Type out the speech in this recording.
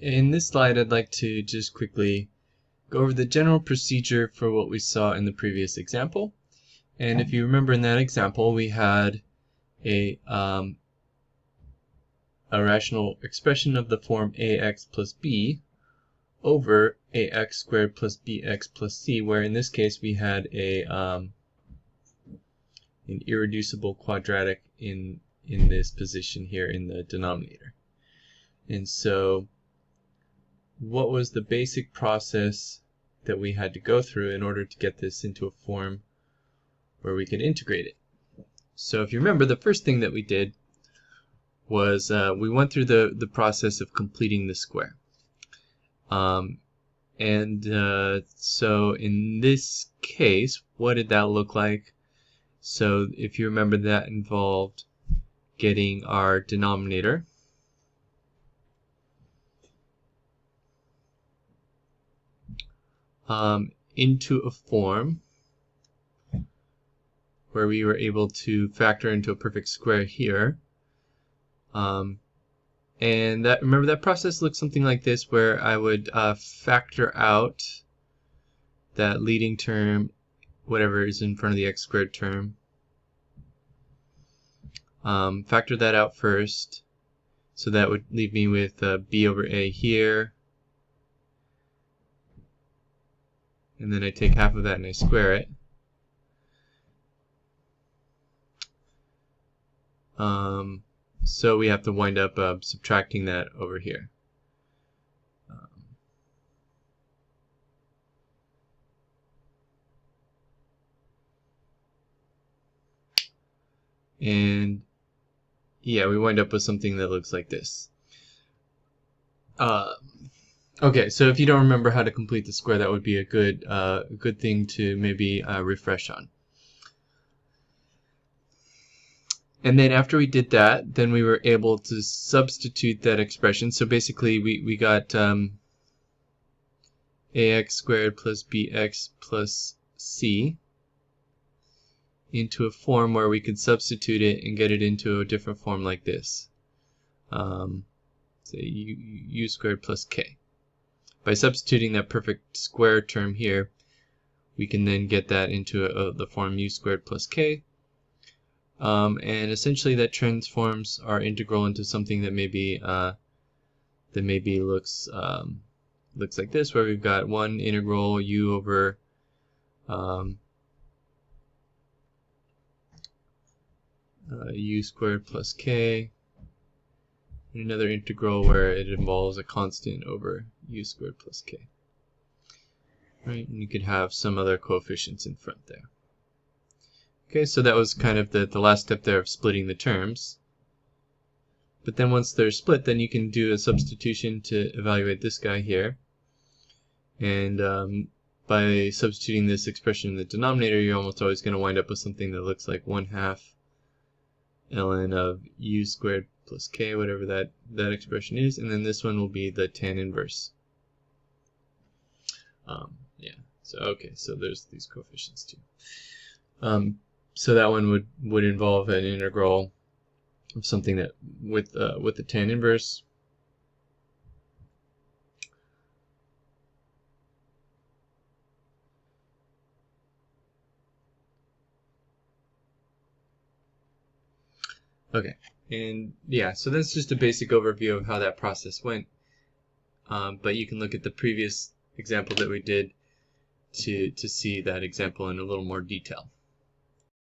In this slide, I'd like to just quickly go over the general procedure for what we saw in the previous example. And if you remember in that example, we had a rational expression of the form ax plus b over ax squared plus bx plus c, where in this case we had an irreducible quadratic in this position here in the denominator. And so what was the basic process that we had to go through in order to get this into a form where we could integrate it? So if you remember, the first thing that we did was we went through the process of completing the square. So in this case, what did that look like? So if you remember, that involved getting our denominator into a form where we were able to factor into a perfect square here. And remember, that process looks something like this, where I would factor out that leading term, whatever is in front of the x squared term. Factor that out first, so that would leave me with b over a here. And then I take half of that and I square it. So we have to wind up subtracting that over here. And yeah, we wind up with something that looks like this. Okay, so if you don't remember how to complete the square, that would be a good thing to maybe refresh on. And then after we did that, then we were able to substitute that expression. So basically we got ax squared plus bx plus c into a form where we could substitute it and get it into a different form like this. Say u squared plus k. By substituting that perfect square term here, we can then get that into the form u squared plus k. And essentially that transforms our integral into something that maybe looks like this, where we've got one integral u over u squared plus k, and another integral where it involves a constant over u squared plus k. Right, and you could have some other coefficients in front there. Okay, so that was kind of the last step there of splitting the terms. But then once they're split, then you can do a substitution to evaluate this guy here. And by substituting this expression in the denominator, you're almost always going to wind up with something that looks like 1/2 ln of u squared plus k, whatever that expression is. And then this one will be the tan inverse. Yeah, so okay, so there's these coefficients too. So that one would involve an integral of something that with the tan inverse. Okay, and yeah, so that's just a basic overview of how that process went. But you can look at the previous example that we did to see that example in a little more detail.